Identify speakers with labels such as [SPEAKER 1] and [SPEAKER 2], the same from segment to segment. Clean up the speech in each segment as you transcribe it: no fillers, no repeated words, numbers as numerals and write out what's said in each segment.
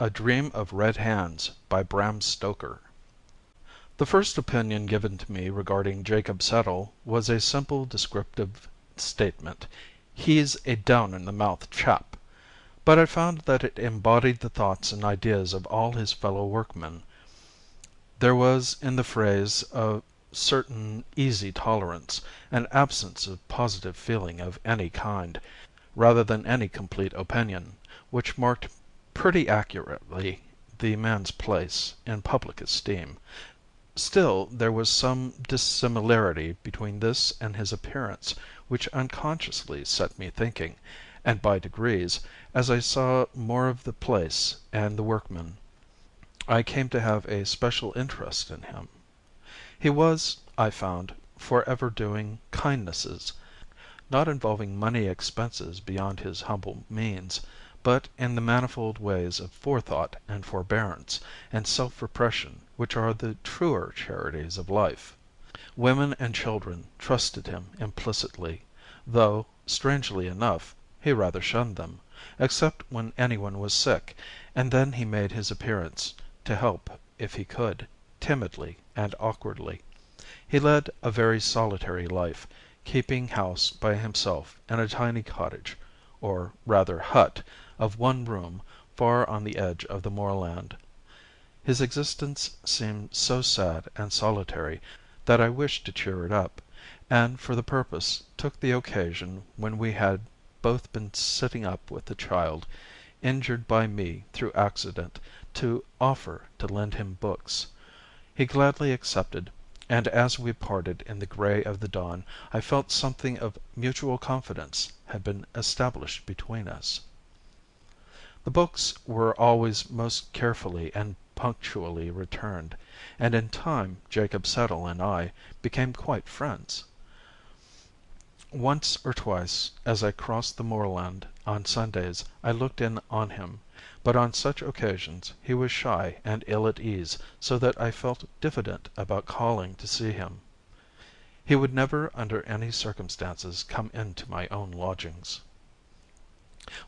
[SPEAKER 1] A Dream of Red Hands by Bрэm Stokер. The first opinion given to me regarding Jacob Settle was a simple descriptive statement: "He's a down-in-the-mouth chap." But I found that it embodied the thoughts and ideas of all his fellow workmen. There was in the phrase a certain easy tolerance, an absence of positive feeling of any kind, rather than any complete opinion, which marked pretty accurately the man's place in public esteem. Still, there was some dissimilarity between this and his appearance which unconsciously set me thinking, and by degrees, as I saw more of the place and the workmen, I came to have a special interest in him. He was, I found, forever doing kindnesses, not involving money expenses beyond his humble means, but in the manifold ways of forethought and forbearance and self-repression which are the truer charities of life. Women and children trusted him implicitly, though, strangely enough, he rather shunned them, except when anyone was sick, and then he made his appearance to help if he could, timidly and awkwardly. He led a very solitary life, keeping house by himself in a tiny cottage, or rather hut, of one room far on the edge of the moorland. His existence seemed so sad and solitary that I wished to cheer it up, and for the purpose took the occasion when we had both been sitting up with the child, injured by me through accident, to offer to lend him books. He gladly accepted, and as we parted in the grey of the dawn I felt something of mutual confidence had been established between us. The books were always most carefully and punctually returned, and in time Jacob Settle and I became quite friends. Once or twice as I crossed the moorland on Sundays I looked in on him, but on such occasions he was shy and ill at ease, so that I felt diffident about calling to see him. He would never under any circumstances come into my own lodgings.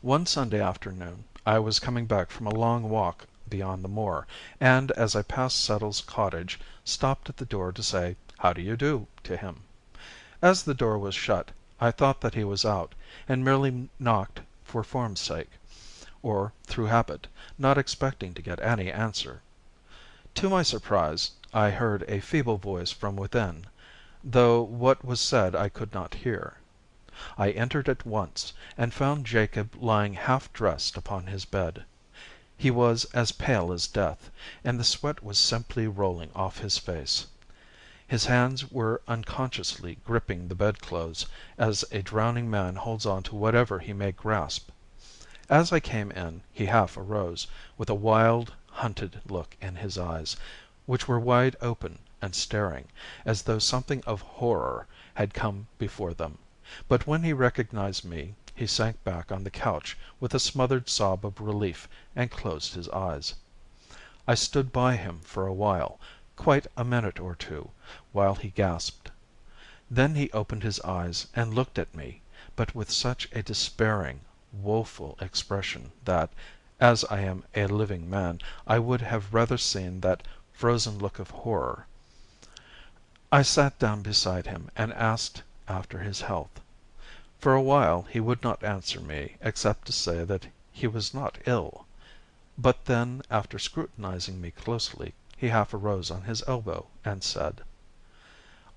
[SPEAKER 1] One Sunday afternoon I was coming back from a long walk beyond the moor, and as I passed Settle's cottage stopped at the door to say "How do you do" to him. As the door was shut I thought that he was out, and merely knocked for form's sake, or through habit, not expecting to get any answer. To my surprise I heard a feeble voice from within, though what was said I could not hear. I entered at once, and found Jacob lying half dressed upon his bed. He was as pale as death, and the sweat was simply rolling off his face. His hands were unconsciously gripping the bedclothes, as a drowning man holds on to whatever he may grasp. As I came in he half arose, with a wild, hunted look in his eyes, which were wide open and staring, as though something of horror had come before them. But when he recognized me he sank back on the couch with a smothered sob of relief and closed his eyes. I stood by him for a while, quite a minute or two, while he gasped. Then he opened his eyes and looked at me, but with such a despairing, woeful expression that, as I am a living man, I would have rather seen that frozen look of horror. I sat down beside him and asked after his health. For a while he would not answer me except to say that he was not ill. But then, after scrutinizing me closely, he half arose on his elbow and said: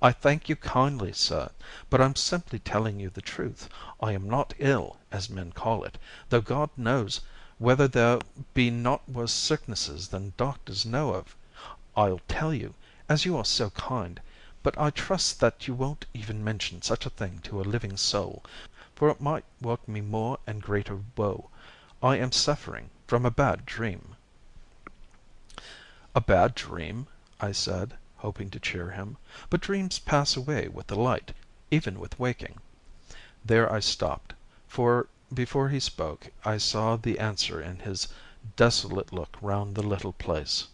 [SPEAKER 1] "I thank you kindly, sir, but I'm simply telling you the truth. I am not ill, as men call it, though God knows whether there be not worse sicknesses than doctors know of. I'll tell you, as you are so kind, but I trust that you won't even mention such a thing to a living soul, for it might work me more and greater woe. I am suffering from a bad dream." "A bad dream?" I said, hoping to cheer him. "But dreams pass away with the light, even with waking." There I stopped, for before he spoke I saw the answer in his desolate look round the little place.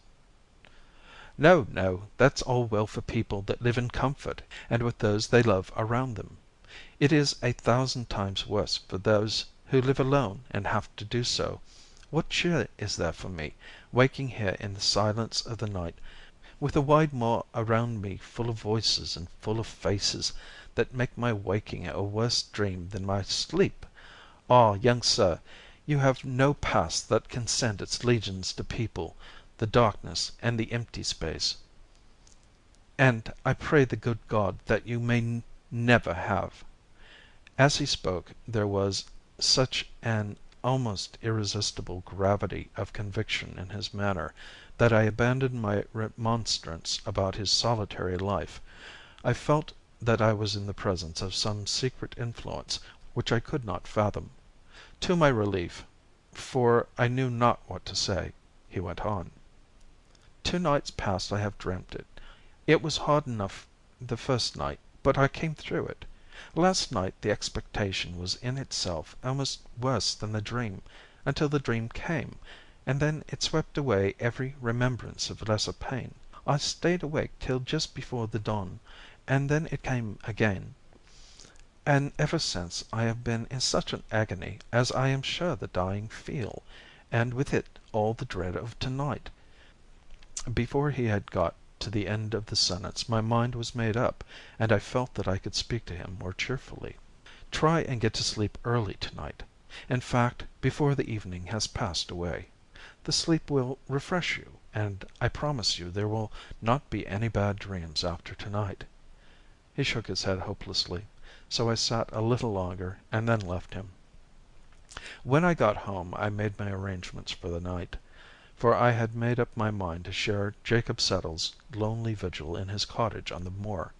[SPEAKER 1] "No, no, that's all well for people that live in comfort and with those they love around them. It is 1,000 times worse for those who live alone and have to do so, What cheer is there for me, waking here in the silence of the night, with the wide moor around me full of voices and full of faces, that make my waking a worse dream than my sleep? Ah, young sir, you have no past that can send its legions to people the darkness and the empty space, and I pray the good God that you may never have." As he spoke there was such an almost irresistible gravity of conviction in his manner that I abandoned my remonstrance about his solitary life. I felt that I was in the presence of some secret influence which I could not fathom. To my relief, for I knew not what to say, he went on. "2 nights past I have dreamt it. It was hard enough the first night, but I came through it. Last night the expectation was in itself almost worse than the dream, until the dream came, and then it swept away every remembrance of lesser pain. I stayed awake till just before the dawn, and then it came again, and ever since I have been in such an agony as I am sure the dying feel, and with it all the dread of to-night." Before he had got to the end of the sentence my mind was made up, and I felt that I could speak to him more cheerfully. "Try and get to sleep early to-night. In fact, before the evening has passed away. The sleep will refresh you, and I promise you there will not be any bad dreams after to-night." He shook his head hopelessly, so I sat a little longer and then left him. When I got home I made my arrangements for the night, for I had made up my mind to share Jacob Settle's lonely vigil in his cottage on the moor.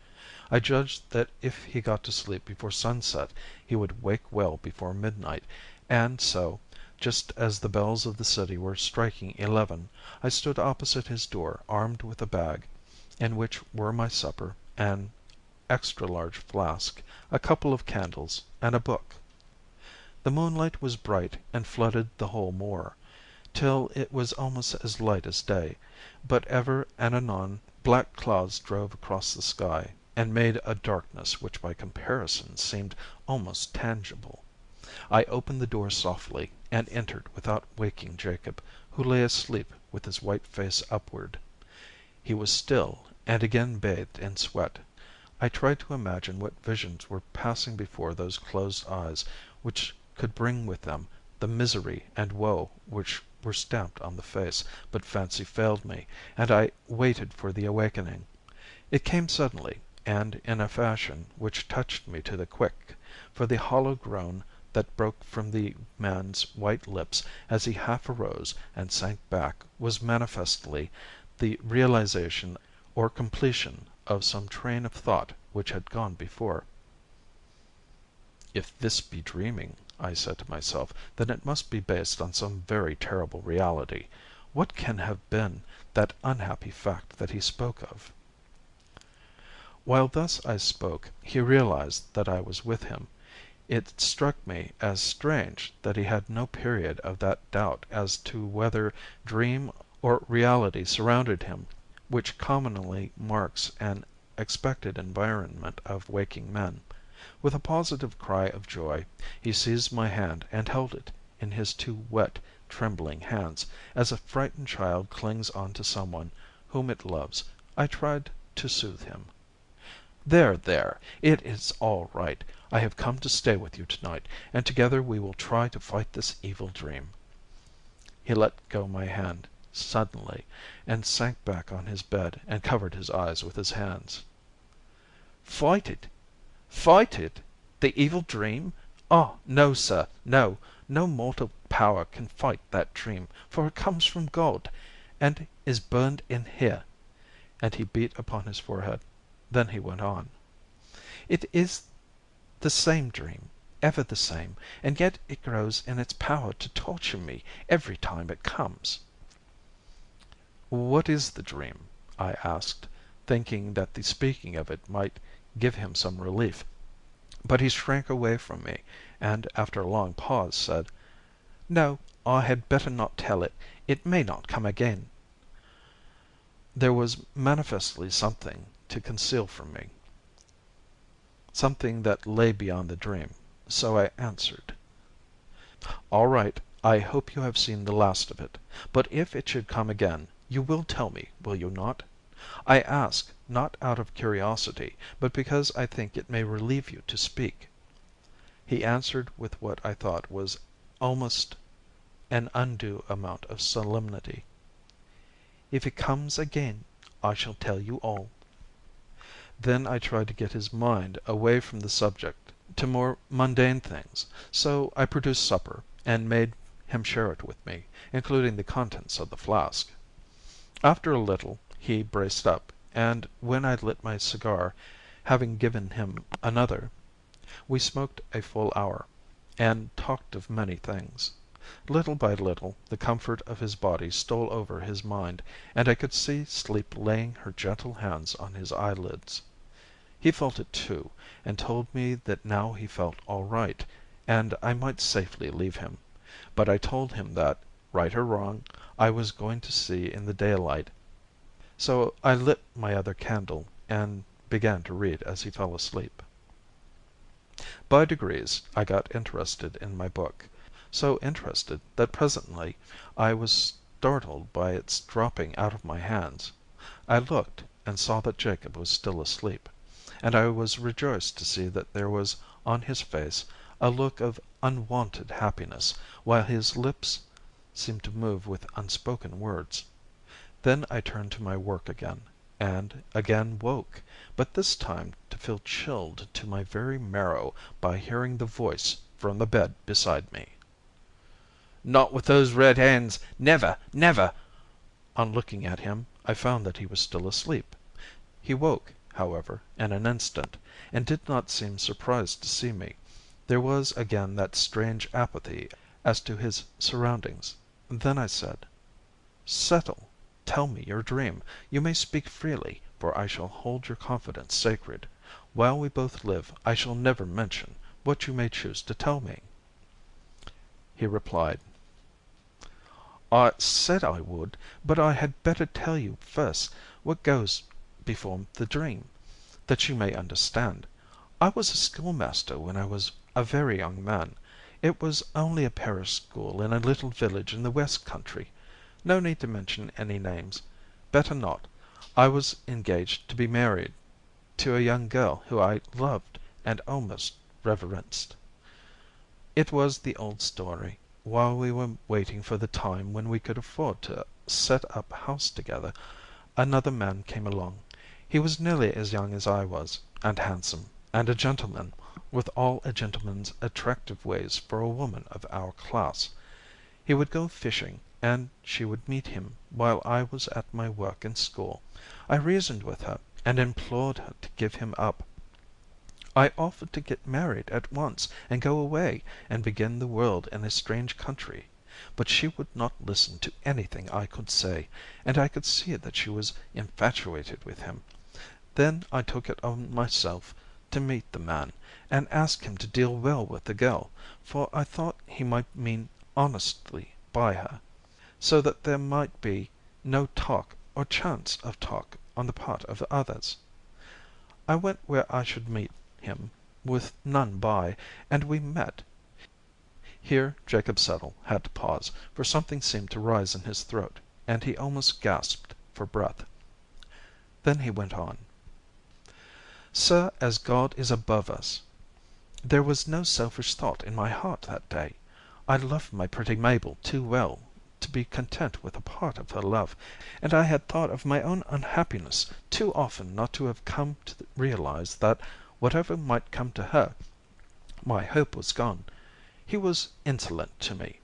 [SPEAKER 1] I judged that if he got to sleep before sunset he would wake well before midnight, and so, just as the bells of the city were striking 11, I stood opposite his door armed with a bag, in which were my supper, an extra large flask, a couple of candles, and a book. The moonlight was bright and flooded the whole moor, till it was almost as light as day, but ever and anon black clouds drove across the sky, and made a darkness which by comparison seemed almost tangible. I opened the door softly, and entered without waking Jacob, who lay asleep with his white face upward. He was still, and again bathed in sweat. I tried to imagine what visions were passing before those closed eyes, which could bring with them the misery and woe which were stamped on the face, but fancy failed me, and I waited for the awakening. It came suddenly, and in a fashion which touched me to the quick, for the hollow groan that broke from the man's white lips as he half arose and sank back was manifestly the realization or completion of some train of thought which had gone before. "If this be dreaming," I said to myself, "then it must be based on some very terrible reality. What can have been that unhappy fact that he spoke of?" While thus I spoke he realized that I was with him. It struck me as strange that he had no period of that doubt as to whether dream or reality surrounded him which commonly marks an expected environment of waking men. With a positive cry of joy, he seized my hand and held it in his 2 wet, trembling hands, as a frightened child clings on to someone whom it loves. I tried to soothe him. "There, there, it is all right. I have come to stay with you to-night, and together we will try to fight this evil dream." He let go my hand suddenly, and sank back on his bed and covered his eyes with his hands. "Fight it? Fight it? The evil dream? Oh, no, sir, no. No mortal power can fight that dream, for it comes from God, and is burned in here." And he beat upon his forehead. Then he went on. "It is the same dream, ever the same, and yet it grows in its power to torture me every time it comes." "What is the dream?" I asked, thinking that the speaking of it might give him some relief. But he shrank away from me, and after a long pause said, "No, I had better not tell it. It may not come again." There was manifestly something to conceal from me, something that lay beyond the dream, so I answered, "All right, I hope you have seen the last of it. But if it should come again, you will tell me, will you not? I ask, not out of curiosity, but because I think it may relieve you to speak." He answered with what I thought was almost an undue amount of solemnity. "If it comes again, I shall tell you all." Then I tried to get his mind away from the subject to more mundane things, so I produced supper and made him share it with me, including the contents of the flask. After a little he braced up, and when I lit my cigar, having given him another, we smoked a full hour, and talked of many things. Little by little the comfort of his body stole over his mind, and I could see sleep laying her gentle hands on his eyelids. He felt it too, and told me that now he felt all right, and I might safely leave him. But I told him that, right or wrong, I was going to see in the daylight, so I lit my other candle and began to read as he fell asleep. By degrees I got interested in my book, so interested that presently I was startled by its dropping out of my hands. I looked, and saw that Jacob was still asleep, and I was rejoiced to see that there was on his face a look of unwonted happiness, while his lips seemed to move with unspoken words. Then I turned to my work again, and again woke, but this time to feel chilled to my very marrow by hearing the voice from the bed beside me. "Not with those red hands! Never, never!" On looking at him, I found that he was still asleep. He woke, however, in an instant, and did not seem surprised to see me. There was again that strange apathy as to his surroundings. Then I said: "Settle. Tell me your dream. You may speak freely, for I shall hold your confidence sacred. While we both live I shall never mention what you may choose to tell me." He replied: "I said I would, but I had better tell you first what goes before the dream, that you may understand. I was a schoolmaster when I was a very young man. It was only a parish school in a little village in the West Country. No need to mention any names. Better not. I was engaged to be married to a young girl who I loved and almost reverenced. It was the old story. While we were waiting for the time when we could afford to set up house together, another man came along. He was nearly as young as I was, and handsome, and a gentleman, with all a gentleman's attractive ways for a woman of our class. He would go fishing, and she would meet him while I was at my work in school. I reasoned with her, and implored her to give him up. I offered to get married at once and go away and begin the world in a strange country. But she would not listen to anything I could say, and I could see that she was infatuated with him. Then I took it on myself to meet the man, and ask him to deal well with the girl, for I thought he might mean honestly by her, so that there might be no talk or chance of talk on the part of others. I went where I should meet him, with none by, and we met." Here Jacob Settle had to pause, for something seemed to rise in his throat, and he almost gasped for breath. Then he went on: "Sir, as God is above us, there was no selfish thought in my heart that day. I loved my pretty Mabel too well to be content with a part of her love, and I had thought of my own unhappiness too often not to have come to realize that, whatever might come to her, my hope was gone. He was insolent to me.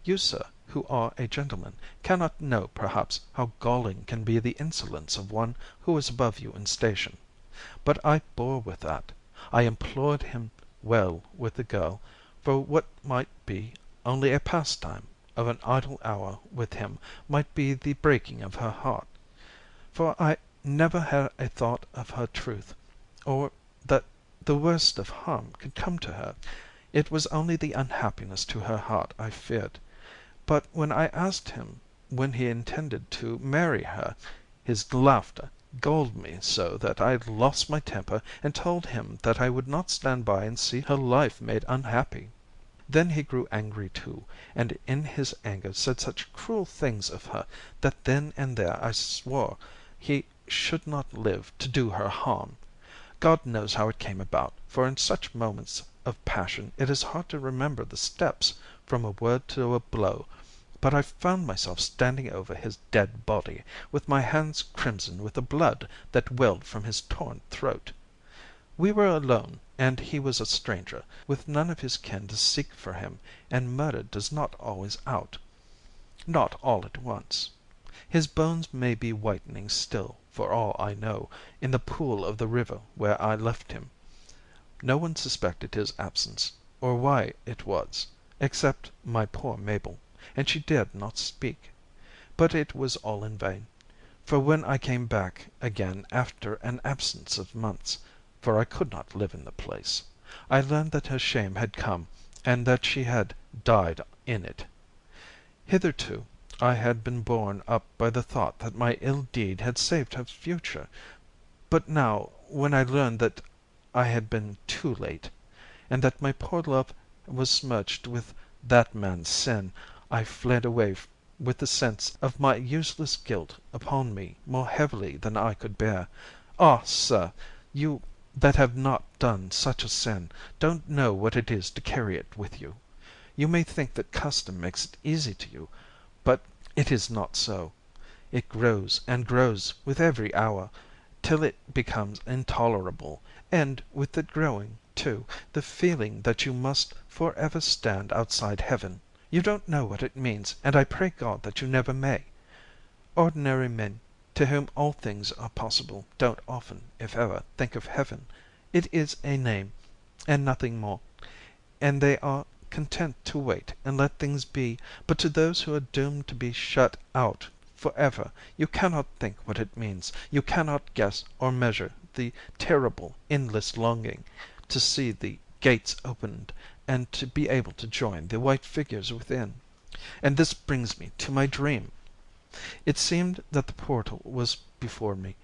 [SPEAKER 1] You, sir, who are a gentleman, cannot know perhaps how galling can be the insolence of one who is above you in station. But I bore with that. I implored him well with the girl, for what might be only a pastime of an idle hour with him might be the breaking of her heart. For I never had a thought of her truth, or that the worst of harm could come to her. It was only the unhappiness to her heart I feared. But when I asked him when he intended to marry her, his laughter galled me so that I lost my temper and told him that I would not stand by and see her life made unhappy. Then he grew angry too, and in his anger said such cruel things of her that then and there I swore he should not live to do her harm. God knows how it came about, for in such moments of passion it is hard to remember the steps from a word to a blow, but I found myself standing over his dead body, with my hands crimson with the blood that welled from his torn throat. We were alone, and he was a stranger, with none of his kin to seek for him, and murder does not always out. Not all at once. His bones may be whitening still, for all I know, in the pool of the river where I left him. No one suspected his absence, or why it was, except my poor Mabel, and she dared not speak. But it was all in vain, for when I came back again after an absence of months, for I could not live in the place, I learned that her shame had come, and that she had died in it. Hitherto I had been borne up by the thought that my ill deed had saved her future, but now, when I learned that I had been too late, and that my poor love was smirched with that man's sin, I fled away with the sense of my useless guilt upon me more heavily than I could bear. Ah, sir, you that have not done such a sin don't know what it is to carry it with you. You may think that custom makes it easy to you, but it is not so. It grows and grows with every hour, till it becomes intolerable, and with it growing, too, the feeling that you must for ever stand outside heaven. You don't know what it means, and I pray God that you never may. Ordinary men, to whom all things are possible, don't often, if ever, think of heaven. It is a name, and nothing more, and they are content to wait and let things be, but to those who are doomed to be shut out for ever, you cannot think what it means, you cannot guess or measure the terrible, endless longing to see the gates opened and to be able to join the white figures within. And this brings me to my dream. It seemed that the portal was before me,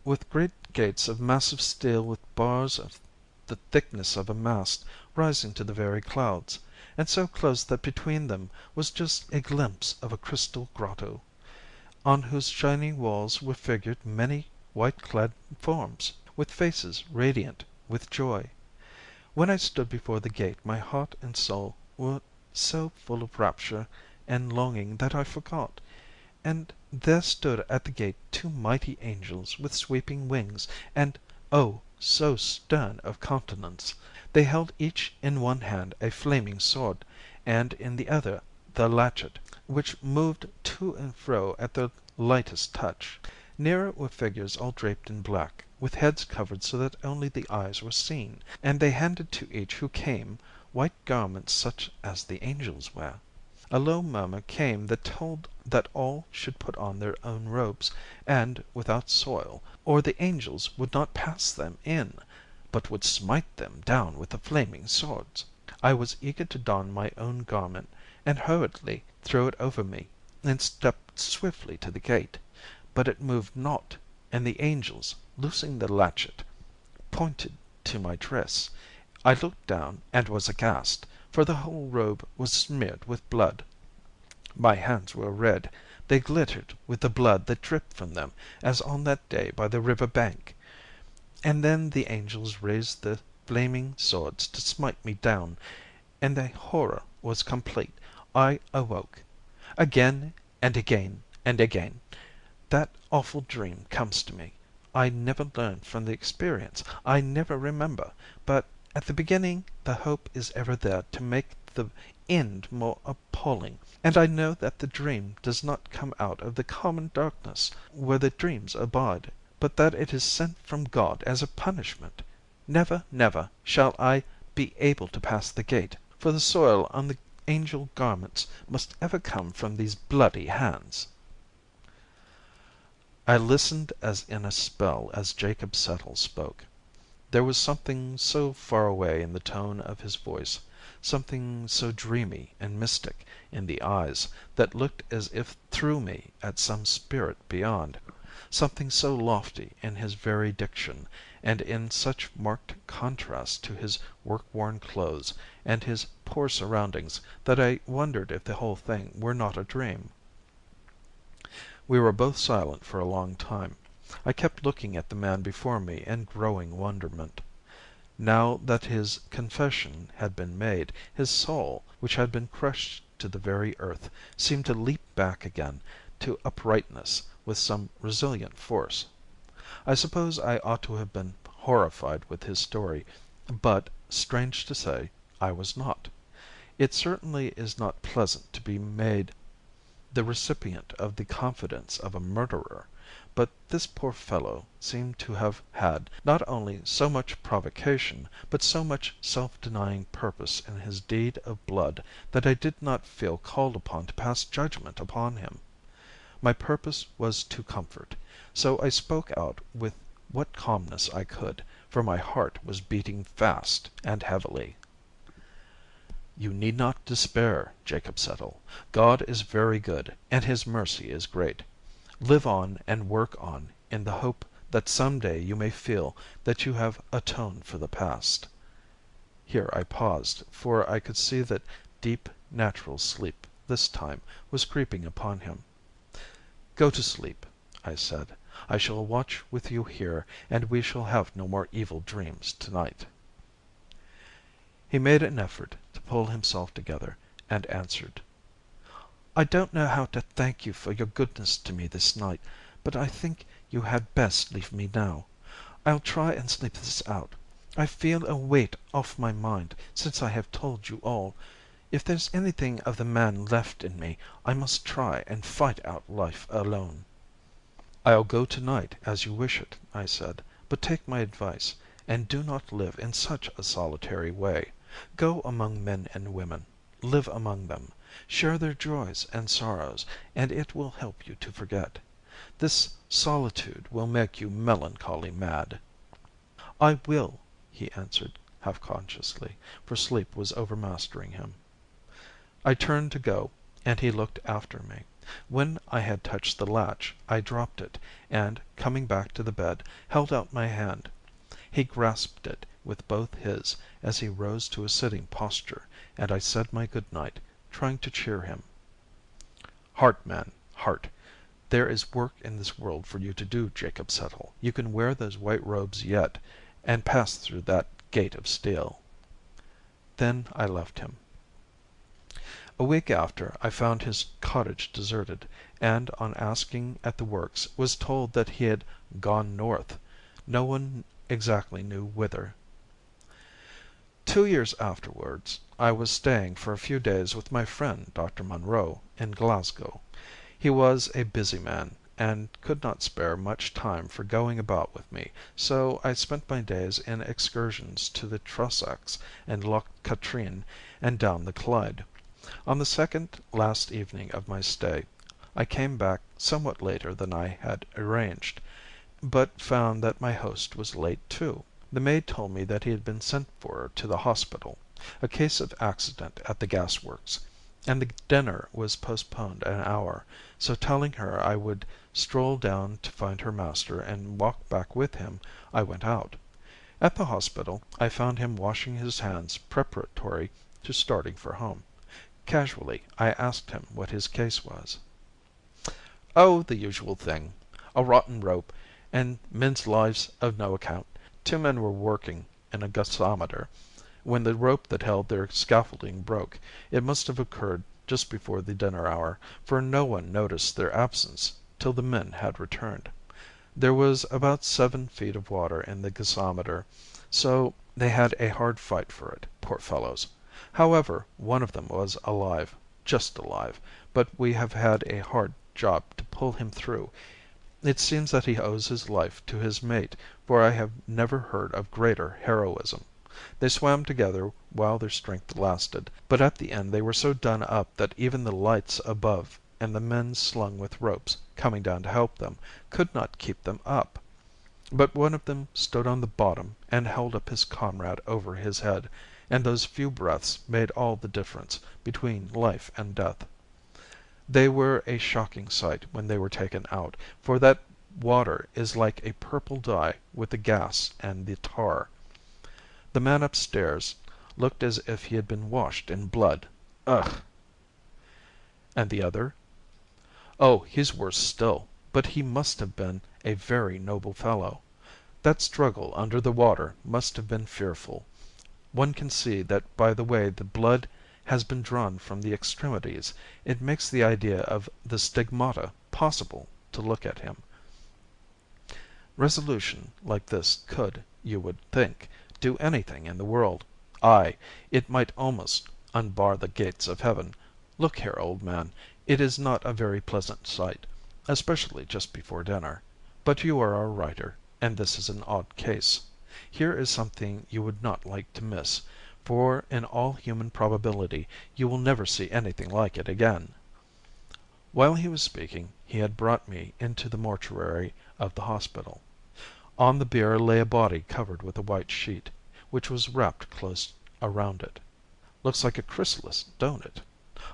[SPEAKER 1] with great gates of massive steel with bars of the thickness of a mast rising to the very clouds, and so close that between them was just a glimpse of a crystal grotto, on whose shining walls were figured many white-clad forms, with faces radiant with joy. When I stood before the gate my heart and soul were so full of rapture and longing that I forgot. And there stood at the gate two mighty angels with sweeping wings, and oh, so stern of countenance! They held each in one hand a flaming sword, and in the other the latchet, which moved to and fro at the lightest touch. Near were figures all draped in black, with heads covered so that only the eyes were seen, and they handed to each who came white garments such as the angels wear. A low murmur came that told that all should put on their own robes, and without soil, or the angels would not pass them in, but would smite them down with the flaming swords. I was eager to don my own garment, and hurriedly threw it over me, and stepped swiftly to the gate. But it moved not, and the angels, loosing the latchet, pointed to my dress. I looked down, and was aghast, for the whole robe was smeared with blood. My hands were red, they glittered with the blood that dripped from them as on that day by the river bank. And then the angels raised the flaming swords to smite me down, and the horror was complete. I awoke. Again and again and again that awful dream comes to me. I never learned from the experience, I never remember, but at the beginning the hope is ever there to make the end more appalling, and I know that the dream does not come out of the common darkness where the dreams abide, but that it is sent from God as a punishment. Never, never shall I be able to pass the gate, for the soil on the angel garments must ever come from these bloody hands." I listened as in a spell as Jacob Settle spoke. There was something so far away in the tone of his voice, something so dreamy and mystic in the eyes that looked as if through me at some spirit beyond. something so lofty in his very diction, and in such marked contrast to his work-worn clothes and his poor surroundings, that I wondered if the whole thing were not a dream. We were both silent for a long time. I kept looking at the man before me in growing wonderment. Now that his confession had been made, his soul, which had been crushed to the very earth, seemed to leap back again to uprightness with some resilient force. I suppose I ought to have been horrified with his story, but, strange to say, I was not. It certainly is not pleasant to be made the recipient of the confidence of a murderer, but this poor fellow seemed to have had not only so much provocation, but so much self-denying purpose in his deed of blood that I did not feel called upon to pass judgment upon him. My purpose was to comfort, so I spoke out with what calmness I could, for my heart was beating fast and heavily. "You need not despair, Jacob Settle. God is very good, and his mercy is great. Live on and work on in the hope that some day you may feel that you have atoned for the past." Here I paused, for I could see that deep, natural sleep, this time, was creeping upon him. "Go to sleep," I said. "I shall watch with you here, and we shall have no more evil dreams tonight." He made an effort to pull himself together, and answered: "I don't know how to thank you for your goodness to me this night, but I think you had best leave me now. I'll try and sleep this out. I feel a weight off my mind since I have told you all. If there's anything of the man left in me, I must try and fight out life alone." "I'll go to night as you wish it," I said, "but take my advice, and do not live in such a solitary way. Go among men and women. Live among them. Share their joys and sorrows, and it will help you to forget. This solitude will make you melancholy mad." "I will," he answered, half consciously, for sleep was overmastering him. I turned to go, and he looked after me. When I had touched the latch, I dropped it, and, coming back to the bed, held out my hand. He grasped it with both his as he rose to a sitting posture, and I said my good night, trying to cheer him. "Heart, man, heart. There is work in this world for you to do, Jacob Settle. You can wear those white robes yet, and pass through that gate of steel." Then I left him. A week after, I found his cottage deserted, and on asking at the works was told that he had "gone north," no one exactly knew whither. 2 years afterwards I was staying for a few days with my friend Dr. Munro in Glasgow. He was a busy man, and could not spare much time for going about with me, so I spent my days in excursions to the Trossachs and Loch Katrine and down the Clyde. On the second last evening of my stay I came back somewhat later than I had arranged, but found that my host was late too. The maid told me that he had been sent for to the hospital, a case of accident at the gasworks, and the dinner was postponed an hour, so telling her I would stroll down to find her master and walk back with him, I went out. At the hospital I found him washing his hands preparatory to starting for home. Casually I asked him what his case was. "Oh, the usual thing. A rotten rope, and men's lives of no account. 2 men were working in a gasometer when the rope that held their scaffolding broke. It must have occurred just before the dinner hour, for no one noticed their absence till the men had returned. There was about 7 feet of water in the gasometer, so they had a hard fight for it, poor fellows. However, one of them was alive, just alive, but we have had a hard job to pull him through. It seems that he owes his life to his mate, for I have never heard of greater heroism. They swam together while their strength lasted, but at the end they were so done up that even the lights above, and the men slung with ropes, coming down to help them, could not keep them up. But one of them stood on the bottom and held up his comrade over his head, and those few breaths made all the difference between life and death. They were a shocking sight when they were taken out, for that water is like a purple dye with the gas and the tar. The man upstairs looked as if he had been washed in blood. Ugh!" "And the other?" "Oh, he's worse still, but he must have been a very noble fellow. That struggle under the water must have been fearful. One can see that by the way the blood has been drawn from the extremities. It makes the idea of the stigmata possible to look at him. Resolution like this could, you would think, do anything in the world. Aye, it might almost unbar the gates of heaven. Look here, old man, it is not a very pleasant sight, especially just before dinner. But you are a writer, and this is an odd case. Here is something you would not like to miss, for in all human probability you will never see anything like it again." While he was speaking he had brought me into the mortuary of the hospital. On the bier lay a body covered with a white sheet, which was wrapped close around it. "Looks like a chrysalis, don't it?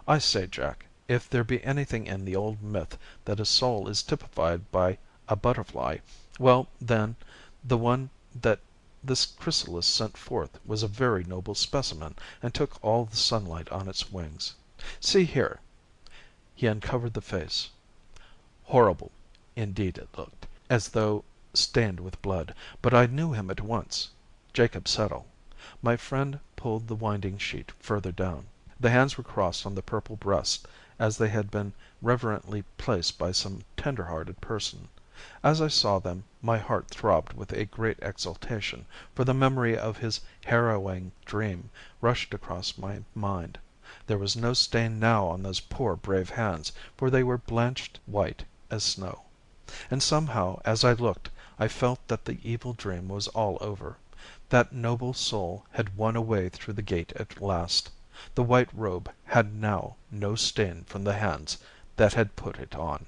[SPEAKER 1] I say, Jack, if there be anything in the old myth that a soul is typified by a butterfly, well, then, the one that this chrysalis sent forth was a very noble specimen and took all the sunlight on its wings. See here." He uncovered the face. Horrible indeed it looked, as though stained with blood, but I knew him at once. Jacob Settle. My friend pulled the winding sheet further down. The hands were crossed on the purple breast as they had been reverently placed by some tender-hearted person. As I saw them my heart throbbed with a great exultation, for the memory of his harrowing dream rushed across my mind. There was no stain now on those poor brave hands, for they were blanched white as snow. And somehow as I looked I felt that the evil dream was all over. That noble soul had won a way through the gate at last. The white robe had now no stain from the hands that had put it on.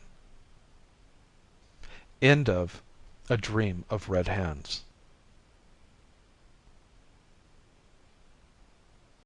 [SPEAKER 1] End of A Dream of Red Hands.